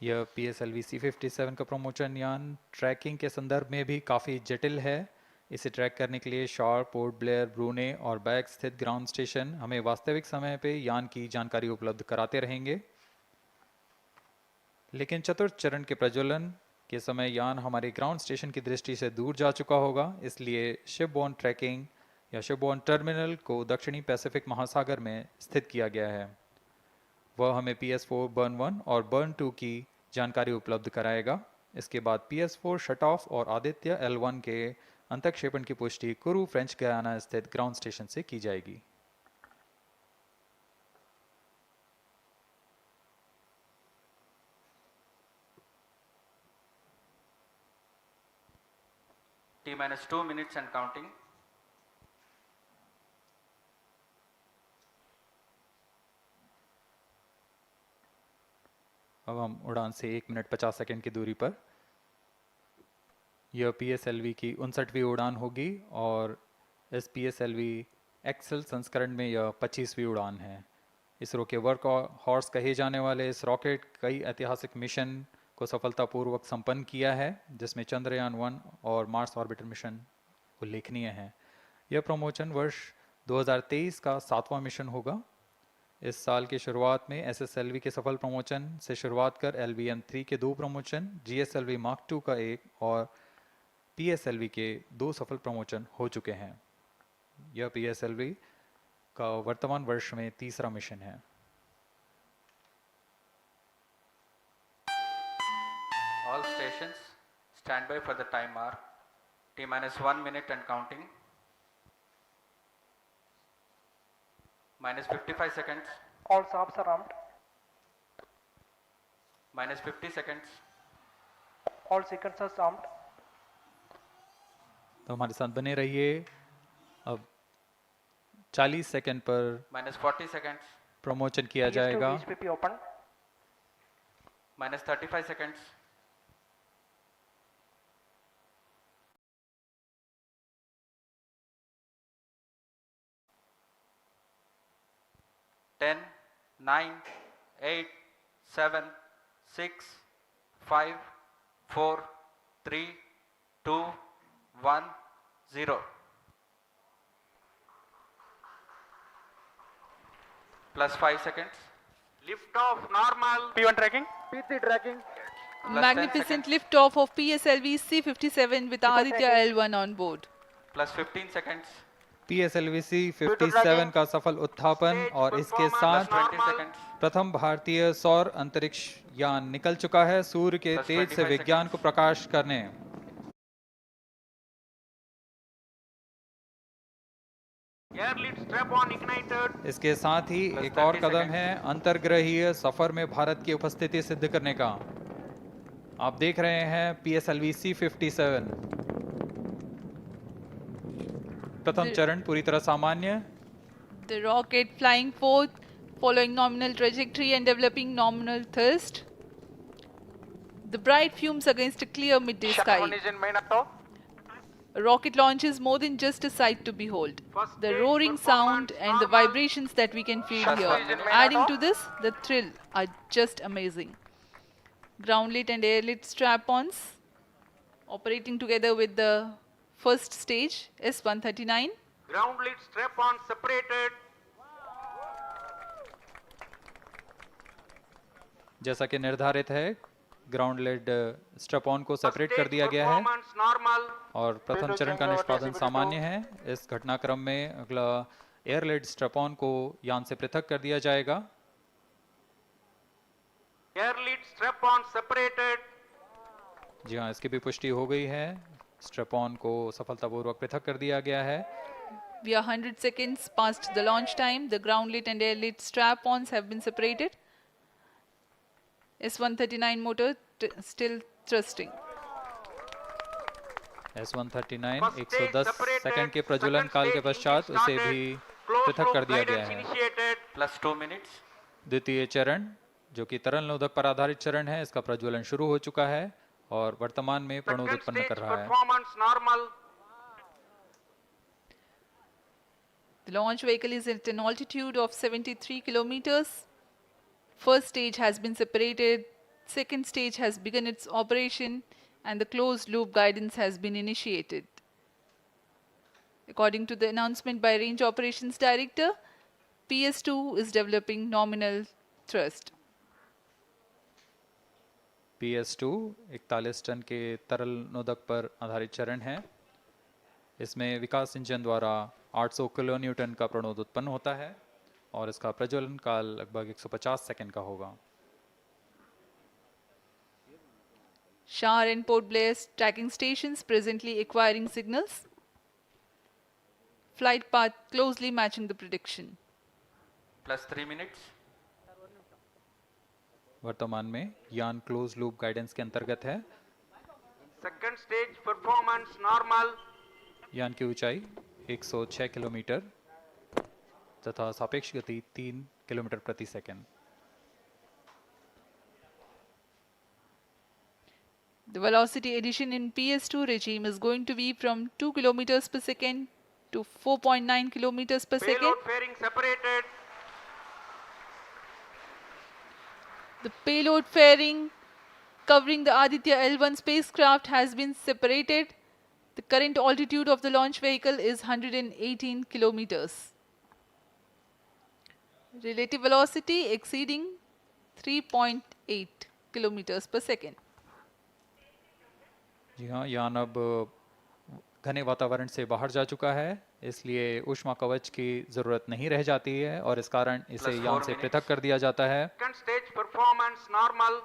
यह PSLV C57 का promotion यान ट्रैकिंग के संदर्भ में भी काफ़ी जटिल है। इसे ट्रैक करने के लिए शॉर, पोर्ट ब्लेयर, ब्रूने और बैग स्थित ग्राउंड स्टेशन हमें वास्तविक समय पे यान की जानकारी उपलब्ध कराते रहेंगे। लेकिन चतुर्थ चरण के प्रज्वलन के समय यान हमारे ग्राउंड स्टेशन की दृष्टि से दूर जा चुका होगा, इसलिए शिपबोर्न ट्रैकिंग या शिपबोर्न टर्मिनल को दक्षिणी पैसिफिक महासागर में स्थित किया गया है। वह हमें PS4 बर्न 1 और बर्न 2 की जानकारी उपलब्ध कराएगा। इसके बाद PS4 शट ऑफ और आदित्य L1 के अंतक्षेपण की पुष्टि कुरु फ्रेंच गयाना स्थित ग्राउंड स्टेशन से की जाएगी। T-2 minutes and counting. अब हम उड़ान से 1 मिनट 50 सेकंड की दूरी पर। यह PSLV की 59वीं उड़ान होगी और इस PSLV एक्सेल संस्करण में यह 25वीं उड़ान है। इसरो के वर्क हॉर्स कहे जाने वाले इस रॉकेट कई ऐतिहासिक मिशन को सफलतापूर्वक संपन्न किया है, जिसमें चंद्रयान 1 और मार्स ऑर्बिटर मिशन उल्लेखनीय हैं। यह प्रमोशन वर्ष 2023 का 7वां मिशन होगा। इस साल की शुरुआत में SSLV के सफल प्रमोशन से शुरुआत कर LVM-3 के 2 प्रमोशन, GSLV Mark II का 1 और PSLV के 2 सफल प्रमोशन हो चुके हैं। यह PSLV का वर्तमान वर्ष में तीसरा मिशन है। All stations stand by for the time mark. T-1 minute and counting. -55 seconds. All subs are armed. -50 seconds. All seekers are armed. तो हमारे साथ बने रहिए। अब 40 सेकंड पर -40 seconds. प्रमोशन किया जाएगा। HPP open. -35 seconds. Ten, 9, 8, 7, 6, 5, 4, 3, 2, 1, 0. +5 seconds. Lift off normal. P1 tracking. P3 tracking. Magnificent liftoff of PSLV C57 with Aditya L1 on board. +15 seconds. PSLV C57 का सफल उत्थापन और इसके साथ +20 seconds. प्रथम भारतीय सौर अंतरिक्ष यान निकल चुका है सूर्य के तेज से विज्ञान को प्रकाश करने। Air lead strap on ignited. इसके साथ ही एक और कदम है अंतर्ग्रहीय सफर में भारत की उपस्थिति सिद्ध करने का। आप देख रहे हैं PSLV C57 प्रथम चरण पूरी तरह सामान्य। The rocket flying forth, following nominal trajectory and developing nominal thrust. The bright fumes against a clear midday Shuttle one sky. is in main auto. A rocket launch is more than just a sight to behold. First The stage roaring sound performance and the normal. vibrations that we can feel Shuttle here, is in main adding auto. to this, the thrill are just amazing. Ground lit and air lit strap-ons operating together with the first stage S139. Ground lead strap on separated. जैसा कि निर्धारित है, ground lead strap on को separate कर Stage दिया गया है performance normal. और प्रथम चरण का निष्पादन सामान्य है। इस घटनाक्रम में अगला एयर लेड स्ट्रैप ऑन को यान से पृथक कर दिया जाएगा। Air lead strap on separated. जी हाँ, इसकी भी पुष्टि हो गई है। स्ट्रैप ऑन को सफलतापूर्वक पृथक कर दिया गया है। We are 100 seconds past the launch time. The ground lit and air lit strap-ons have been separated. S139 motor still thrusting. S139 First stage 110 separated. Second के प्रज्वलन Second काल के stage पश्चात engine उसे started. भी Closed पृथक loop कर दिया गया guidance है। initiated. +2 minutes. द्वितीय चरण जो कि तरल नोदक पर आधारित चरण है, इसका प्रज्वलन शुरू हो चुका है और वर्तमान में प्रणोद Second उत्पन्न stage कर रहा है। performance normal. The launch vehicle is at an altitude of 73 kilometers. First stage has been separated. second stage has begun its operation and the closed loop guidance has been initiated. According to the announcement by Range Operations Director, PS2 is developing nominal thrust. PS2 41 ton के तरल नोदक पर आधारित चरण है। इसमें विकास engine द्वारा 800 kilo Newton का प्रणोद उत्पन्न होता है और इसका प्रज्वलन काल लगभग 150 सेकंड का होगा। Shar and Port Blair tracking stations presently acquiring signals. Flight path closely matching the prediction. Plus 3 minutes. वर्तमान में यान क्लोज लूप गाइडेंस के अंतर्गत है। Second stage performance normal. यान की ऊंचाई 106 किलोमीटर तथा सापेक्ष गति 3 किलोमीटर प्रति second. The velocity addition in PS2 regime is going to be from 2 kilometers per second to 4.9 kilometers per second. Payload fairing separated. The payload fairing covering the Aditya L1 spacecraft has been separated. The current altitude of the launch vehicle is 118 kilometers. Relative velocity exceeding 3.8 kilometers per second. जी हाँ, यान अब घने वातावरण से बाहर जा चुका है, इसलिए ऊष्मा कवच की जरूरत नहीं रह जाती है और इस कारण इसे Plus यान 4 से minutes. पृथक कर दिया जाता है। Second stage performance normal.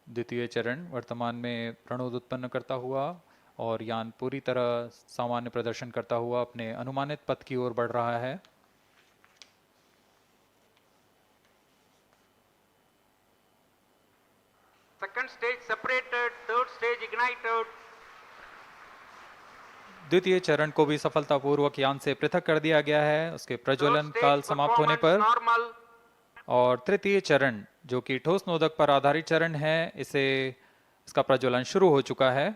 द्वितीय चरण वर्तमान में प्रणोद उत्पन्न करता हुआ और यान पूरी तरह सामान्य प्रदर्शन करता हुआ अपने अनुमानित पथ की ओर बढ़ रहा है। Second stage separated. Third stage ignited. द्वितीय चरण को भी सफलतापूर्वक यान से पृथक कर दिया गया है उसके प्रज्वलन Third stage काल समाप्त होने पर। performance normal. और तृतीय चरण जो कि ठोस नोदक पर आधारित चरण है, इसका प्रज्वलन शुरू हो चुका है।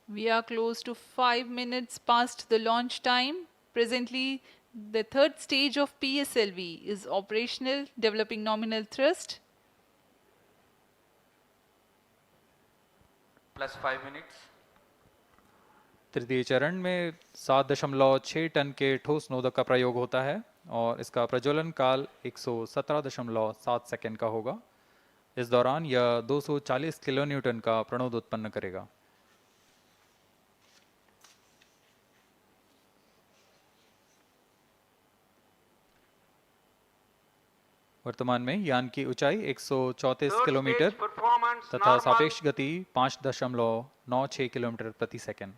We are close to 5 minutes past the launch time. Presently, the third stage of PSLV is operational, developing nominal thrust. Plus 5 minutes. तृतीय चरण में 7.6 टन के ठोस नोदक का प्रयोग होता है और इसका प्रज्वलन काल 117.7 सेकंड का होगा। इस दौरान यह 240 किलो न्यूटन का प्रणोद उत्पन्न करेगा। वर्तमान में यान की ऊंचाई 134 Third किलोमीटर stage performance तथा normal. सापेक्ष गति 5.96 किलोमीटर प्रति सेकंड।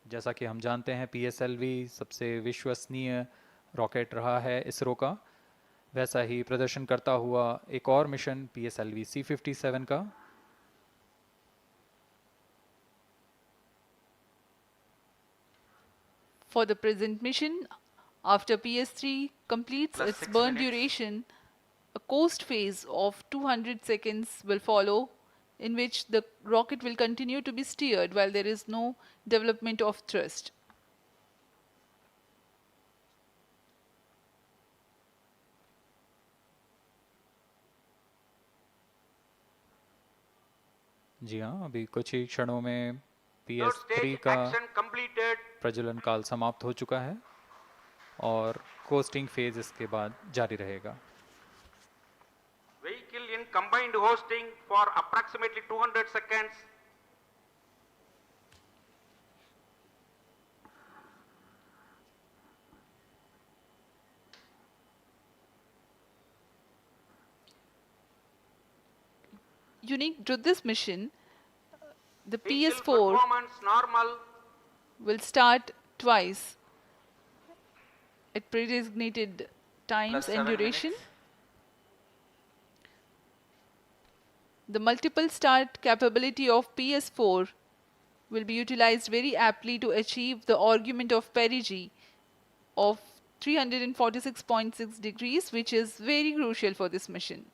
जैसा कि हम जानते हैं PSLV सबसे विश्वसनीय रॉकेट रहा है इसरो का, वैसा ही प्रदर्शन करता हुआ एक और मिशन PSLV C57 का। For the present mission, after PS3 completes Plus its 6 burn minutes. duration, a coast phase of 200 seconds will follow, in which the rocket will continue to be steered while there is no development of thrust. जी हाँ, अभी कुछ ही क्षणों में Third PS3 stage का action completed. प्रज्वलन काल समाप्त हो चुका है और कोस्टिंग फेज इसके बाद जारी रहेगा। Vehicle in combined hosting for approximately 200 seconds. Unique to this mission, the Vehicle PS4 performance normal. will start twice at pre-designated times Plus and 7 duration. minutes. The multiple start capability of PS4 will be utilized very aptly to achieve the argument of perigee of 346.6 degrees, which is very crucial for this mission.